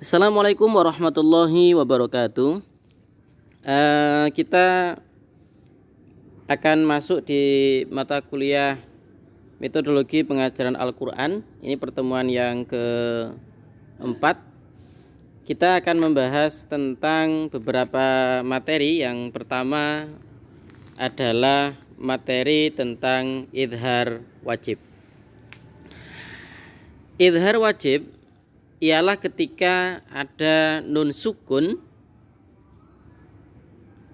Assalamualaikum warahmatullahi wabarakatuh. Kita akan masuk di mata kuliah metodologi pengajaran Al-Quran. Ini pertemuan yang keempat. Kita akan membahas tentang beberapa materi. Yang pertama adalah materi tentang idhar wajib. Idhar wajib ialah ketika ada nun sukun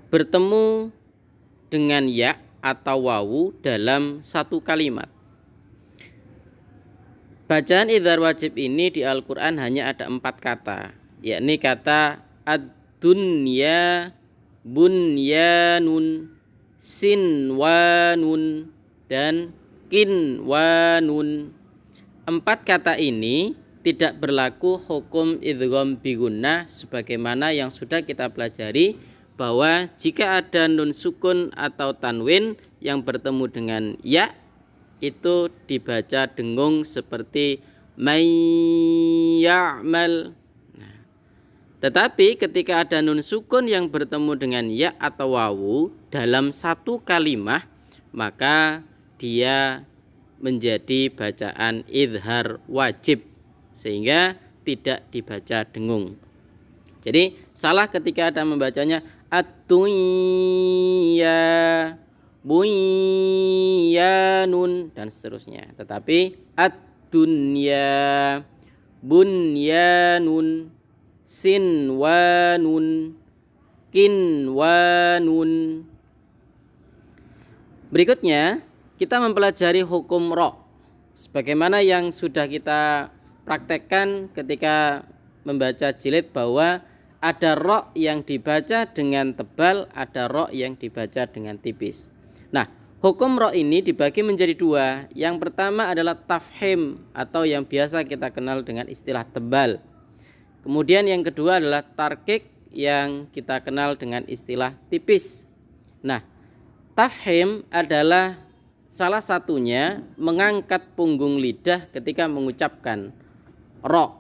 bertemu dengan ya atau wawu dalam satu kalimat. Bacaan idhar wajib ini di Al-Quran hanya ada 4 kata, yakni kata ad-dunya, bunyanun, sinwanun, dan kinwanun. 4 kata ini tidak berlaku hukum idgham bi gunnah sebagaimana yang sudah kita pelajari, bahwa jika ada nun sukun atau tanwin yang bertemu dengan ya, itu dibaca dengung seperti may ya'mal. Tetapi ketika ada nun sukun yang bertemu dengan ya atau wawu dalam satu kalimah, maka dia menjadi bacaan idhar wajib, sehingga tidak dibaca dengung. Jadi salah ketika ada membacanya at-tunya, bunyanun, dan seterusnya. Tetapi ad-dunya, bunyanun, sinwanun, kinwanun. Berikutnya kita mempelajari hukum ro, sebagaimana yang sudah kita praktekkan ketika membaca jilid, bahwa ada ro yang dibaca dengan tebal, ada ro yang dibaca dengan tipis. Nah, hukum ro ini dibagi menjadi 2. Yang pertama adalah tafhim atau yang biasa kita kenal dengan istilah tebal. Kemudian yang kedua adalah tarkik yang kita kenal dengan istilah tipis. Nah, tafhim adalah salah satunya mengangkat punggung lidah ketika mengucapkan ro.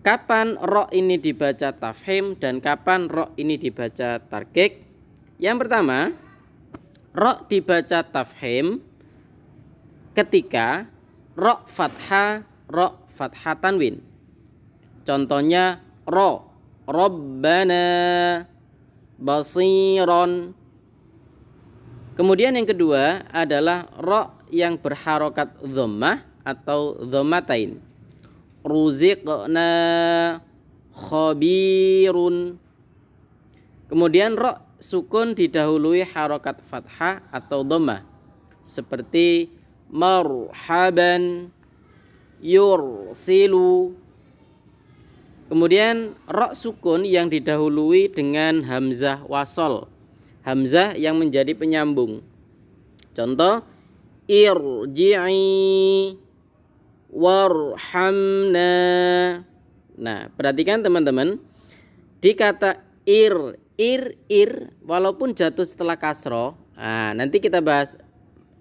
Kapan ro ini dibaca tafhim dan kapan ro ini dibaca tarkik? Yang pertama, ro dibaca tafhim ketika ro fathah tanwin. Contohnya ro, Rabbana, basiron. Kemudian yang kedua adalah ro yang berharokat dhammah atau dhammatain. Ruziqna, khabirun. Kemudian ro sukun didahului harokat fathah atau dhammah seperti marhaban, yursilu. Kemudian ro sukun yang didahului dengan hamzah wasol, hamzah yang menjadi penyambung. Contoh irji'i, warhamna. Nah, perhatikan teman-teman, di kata ir, walaupun jatuh setelah kasro, nanti kita bahas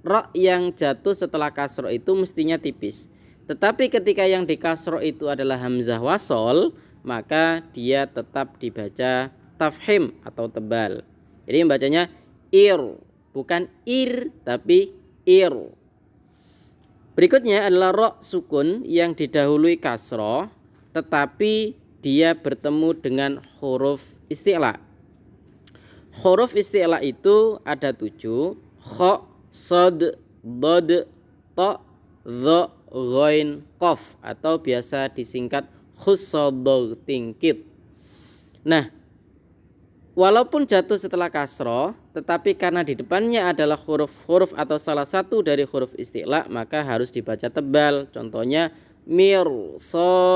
ro yang jatuh setelah kasro itu mestinya tipis. Tetapi ketika yang di kasro itu adalah hamzah wasol, maka dia tetap dibaca tafhim atau tebal. Jadi membacanya ir, bukan ir tapi ir. Berikutnya adalah ro sukun yang didahului kasroh, tetapi dia bertemu dengan huruf isti'la. Huruf isti'la itu ada 7, kha, sod, dod, to, dho, ghain, qaf, atau biasa disingkat khussadog tingkit. Nah, walaupun jatuh setelah kasroh, tetapi karena di depannya adalah huruf-huruf atau salah satu dari huruf isti'la, maka harus dibaca tebal. Contohnya mirsodun,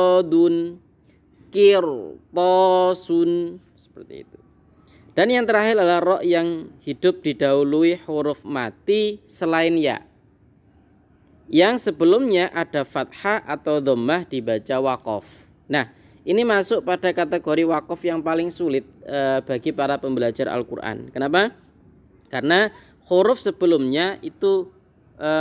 kirtosun, seperti itu. Dan yang terakhir adalah ro yang hidup didahului huruf mati selain ya, yang sebelumnya ada fathah atau dhammah dibaca waqaf. Nah, ini masuk pada kategori waqaf yang paling sulit bagi para pembelajar Al-Quran. Kenapa? Karena huruf sebelumnya itu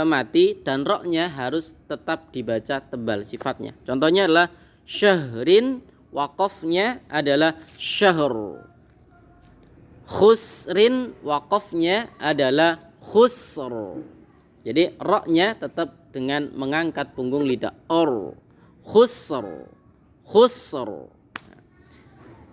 mati dan ro-nya harus tetap dibaca tebal sifatnya. Contohnya adalah syahrin waqafnya adalah syahr. Khusrin waqafnya adalah khusr. Jadi ra-nya tetap dengan mengangkat punggung lidah. Khusr. Khusr.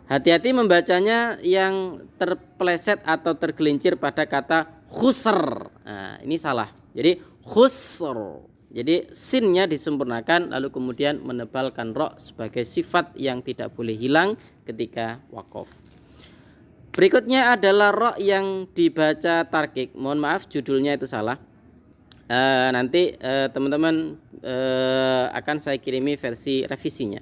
Hati-hati membacanya yang terpeleset atau tergelincir pada kata khusr. Nah, ini salah. Jadi khusr. Jadi sinnya disempurnakan lalu kemudian menebalkan ra sebagai sifat yang tidak boleh hilang ketika waqaf. Berikutnya adalah ra yang dibaca tarkik. Mohon maaf judulnya itu salah. Nanti teman-teman akan saya kirimi versi revisinya.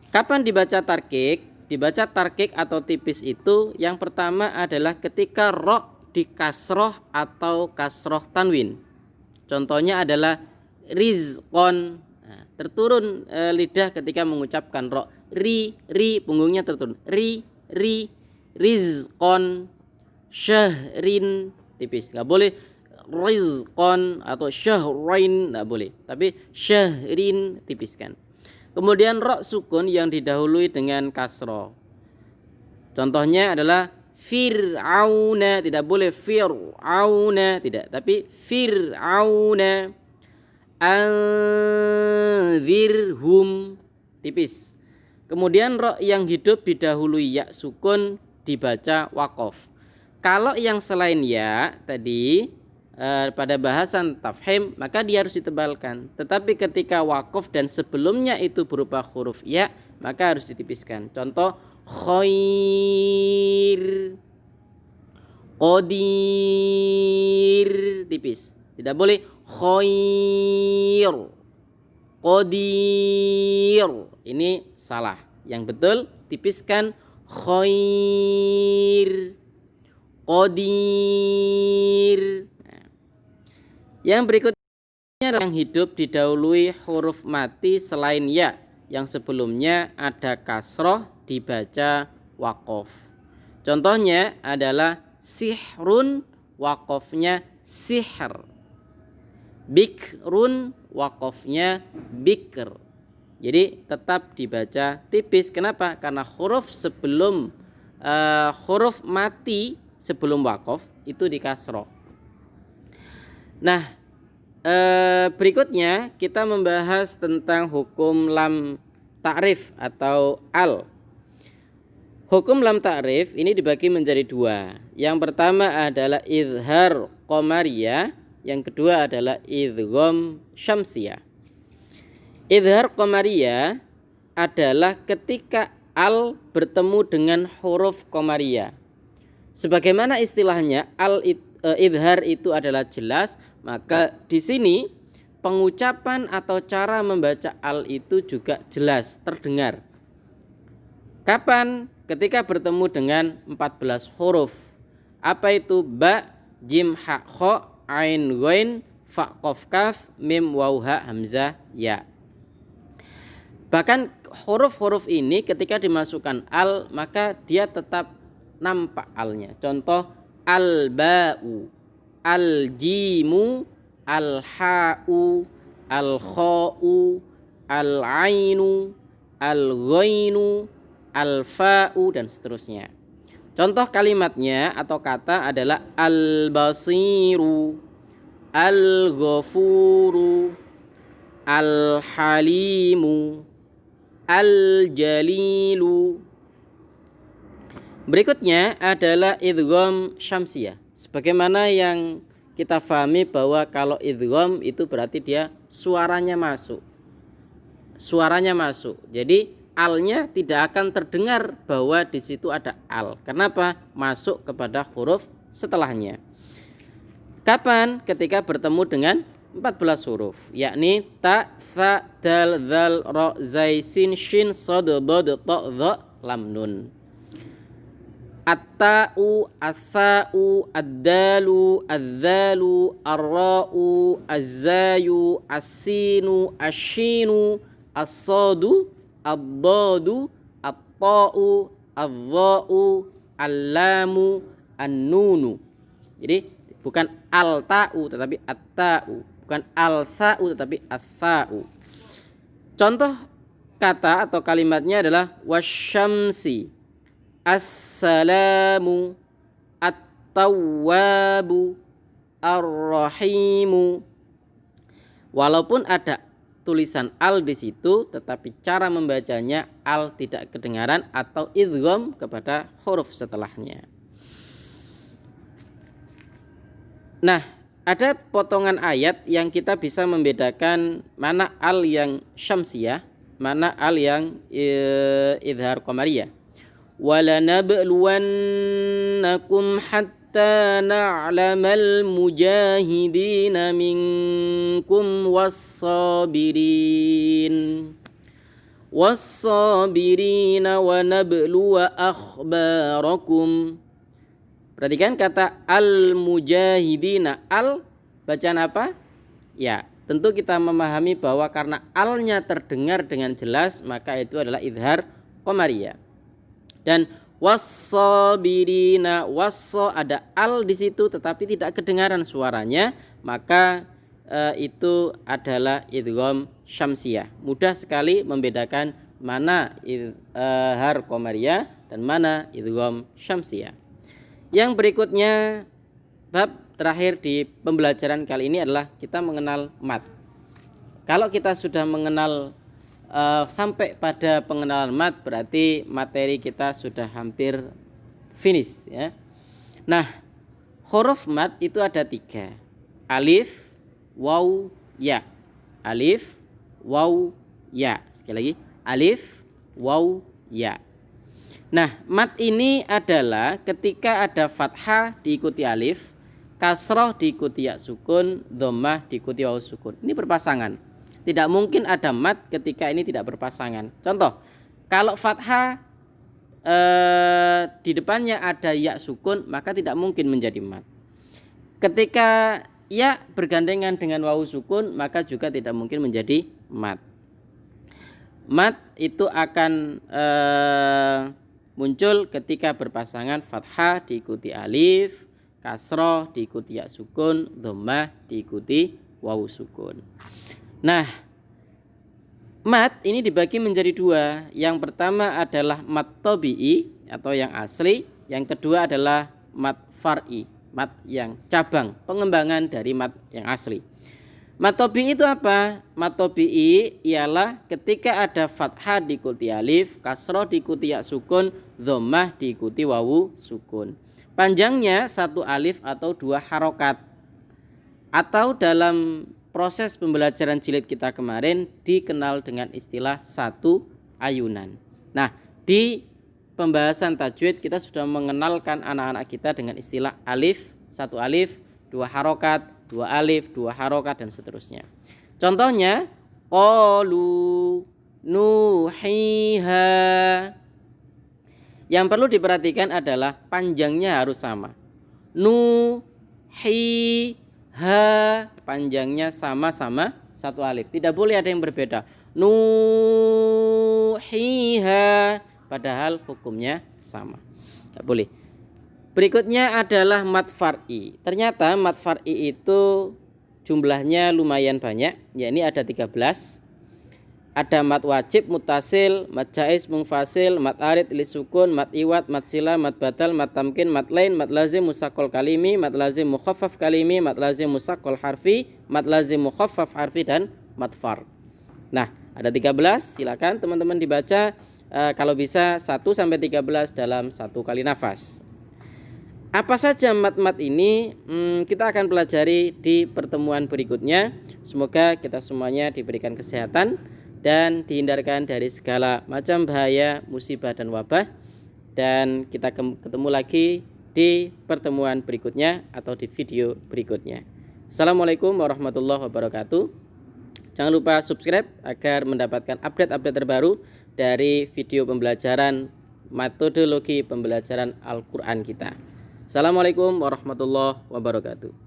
Kapan dibaca tarkik? Dibaca tarkik atau tipis itu yang pertama adalah ketika ra di kasroh atau kasroh tanwin. Contohnya adalah rizqon. Nah, terturun lidah ketika mengucapkan ra. Ri punggungnya terturun. Ri rizqon. Syahrin tipis. Enggak boleh rizqon atau syahrain, enggak boleh. Tapi syahrin tipiskan. Kemudian ra sukun yang didahului dengan kasroh. Contohnya adalah fir'auna, tidak boleh fir'auna, tidak, tapi fir'auna. Anzirhum tipis. Kemudian ra yang hidup didahului ya sukun dibaca waqaf. Kalau yang selain ya tadi pada bahasan tafhim maka dia harus ditebalkan. Tetapi ketika waqaf dan sebelumnya itu berupa huruf ya maka harus ditipiskan. Contoh khair, qadir tipis. Tidak boleh khair, qadir. Ini salah. Yang betul tipiskan khair, qadir. Yang berikutnya yang hidup didahului huruf mati selain ya. Yang sebelumnya ada kasroh dibaca waqaf. Contohnya adalah sihrun waqafnya sihr. Bikrun waqafnya bikr. Jadi tetap dibaca tipis. Kenapa? Karena huruf sebelum huruf mati sebelum waqaf itu di kasroh. Nah, berikutnya kita membahas tentang hukum lam ta'rif atau al. Hukum lam ta'rif ini dibagi menjadi dua. Yang pertama adalah izhar qamariyah, yang kedua adalah idgham syamsiyah. Izhar qamariyah adalah ketika al bertemu dengan huruf qamariyah. Sebagaimana istilahnya izhar itu adalah jelas, maka di sini pengucapan atau cara membaca al itu juga jelas terdengar. Kapan? Ketika bertemu dengan 14 huruf. Apa itu? Ba, jim, ha, kha, ain, ghain, fa, qaf, kaf, mim, waw, ha, hamzah, ya. Bahkan huruf-huruf ini ketika dimasukkan al maka dia tetap nampak alnya. Contoh al-ba'u, al-jimu, al-ha'u, al-kha'u, al-ainu, al-ghainu, al-fa'u dan seterusnya. Contoh kalimatnya atau kata adalah al-basiru, al-ghafuru, al-halimu, al-jalilu. Berikutnya adalah idgham syamsiyah. Sebagaimana yang kita fahami bahwa kalau idgham itu berarti dia suaranya masuk. Suaranya masuk. Jadi alnya tidak akan terdengar bahwa di situ ada al. Kenapa? Masuk kepada huruf setelahnya. Kapan? Ketika bertemu dengan 14 huruf, yakni ta, tha, dal, dzal, ra, zai, sin, shin, shad, dad, ta, dha, lam, nun. At-ta'u, ats-tsa'u, ad-dalu, adz-dzalu, ar-ra'u, az-zayu, as-sinu, asy-syinu, as-shadu, ad-dadu, at-ta'u, adz-dha'u, al-lamu, an-nunu. Jadi bukan al-ta'u tetapi at-ta'u, bukan al-tha'u tetapi as-sa'u. Contoh kata atau kalimatnya adalah wasyamsi, assalamu, at-tawwabu, ar-rahimu. Walaupun ada tulisan al di situ, tetapi cara membacanya al tidak kedengaran atau idgham kepada huruf setelahnya. Nah, ada potongan ayat yang kita bisa membedakan mana al yang syamsiyah, mana al yang idhar qamariyah. وَلَنَبْلُوَنَّكُمْ حَتَّى نَعْلَمَ الْمُجَاهِدِينَ مِنْكُمْ وَالصَّابِرِينَ وَنَبْلُوَ أَخْبَارَكُمْ. Perhatikan kata al-mujahidina. Al bacaan apa? Ya, tentu kita memahami bahwa karena alnya terdengar dengan jelas, maka itu adalah idhar qamariyah. Dan was-sabirina, wasso ada al di situ tetapi tidak kedengaran suaranya, maka itu adalah idgham syamsiyah. Mudah sekali membedakan mana idhar qamariyah dan mana idgham syamsiyah. Yang berikutnya, bab terakhir di pembelajaran kali ini adalah kita mengenal mat. Kalau kita sudah mengenal sampai pada pengenalan mat, berarti materi kita sudah hampir finish ya. Nah, huruf mat itu ada 3. Alif, waw, ya. Alif, waw, ya. Sekali lagi, alif, waw, ya. Nah, mat ini adalah ketika ada fathah diikuti alif, kasroh diikuti ya sukun, dhammah diikuti waw sukun. Ini berpasangan. Tidak mungkin ada mat ketika ini tidak berpasangan. Contoh, kalau fathah di depannya ada ya sukun, maka tidak mungkin menjadi mat. Ketika ya bergandengan dengan waw sukun, maka juga tidak mungkin menjadi mat. Mat itu akan muncul ketika berpasangan fathah diikuti alif, kasroh diikuti ya sukun, dhammah diikuti waw sukun. Nah, mat ini dibagi menjadi 2. Yang pertama adalah mat tabi'i atau yang asli, yang kedua adalah mat far'i, mat yang cabang, pengembangan dari mat yang asli. Mat tabi'i itu apa? Mat tabi'i ialah ketika ada fathah diikuti alif, kasroh diikuti ya sukun, dhammah diikuti wawu sukun. Panjangnya 1 alif atau 2 harokat. Atau dalam proses pembelajaran jilid kita kemarin dikenal dengan istilah 1 ayunan. Nah, di pembahasan tajwid kita sudah mengenalkan anak-anak kita dengan istilah alif, 1 alif, 2 harokat, 2 alif, 2 harokat dan seterusnya. Contohnya qalu nuhiha. Yang perlu diperhatikan adalah panjangnya harus sama. Nuhiha panjangnya sama-sama 1 alif. Tidak boleh ada yang berbeda. Nuhiha padahal hukumnya sama. Tidak boleh. Berikutnya adalah mat far'i. Ternyata mat far'i itu jumlahnya lumayan banyak, yakni ada 13. Ada mat wajib, mutasil, mat jaiz, munfasil, mat arid, lisukun, mat iwat, mat sila, mat badal, mat tamkin, mat lain, mat lazim, musaqqal kalimi, mat lazim mukhaffaf kalimi, mat lazim musaqqal harfi, mat lazim mukhaffaf harfi dan mat far. Nah, ada 13. Silakan teman-teman dibaca kalau bisa 1 sampai 13 dalam 1 kali nafas. Apa saja mat-mat ini kita akan pelajari di pertemuan berikutnya. Semoga kita semuanya diberikan kesehatan dan dihindarkan dari segala macam bahaya, musibah dan wabah. Dan kita ketemu lagi di pertemuan berikutnya atau di video berikutnya. Assalamualaikum warahmatullahi wabarakatuh. Jangan lupa subscribe agar mendapatkan update-update terbaru dari video pembelajaran metodologi pembelajaran Al-Quran kita. Assalamualaikum warahmatullahi wabarakatuh.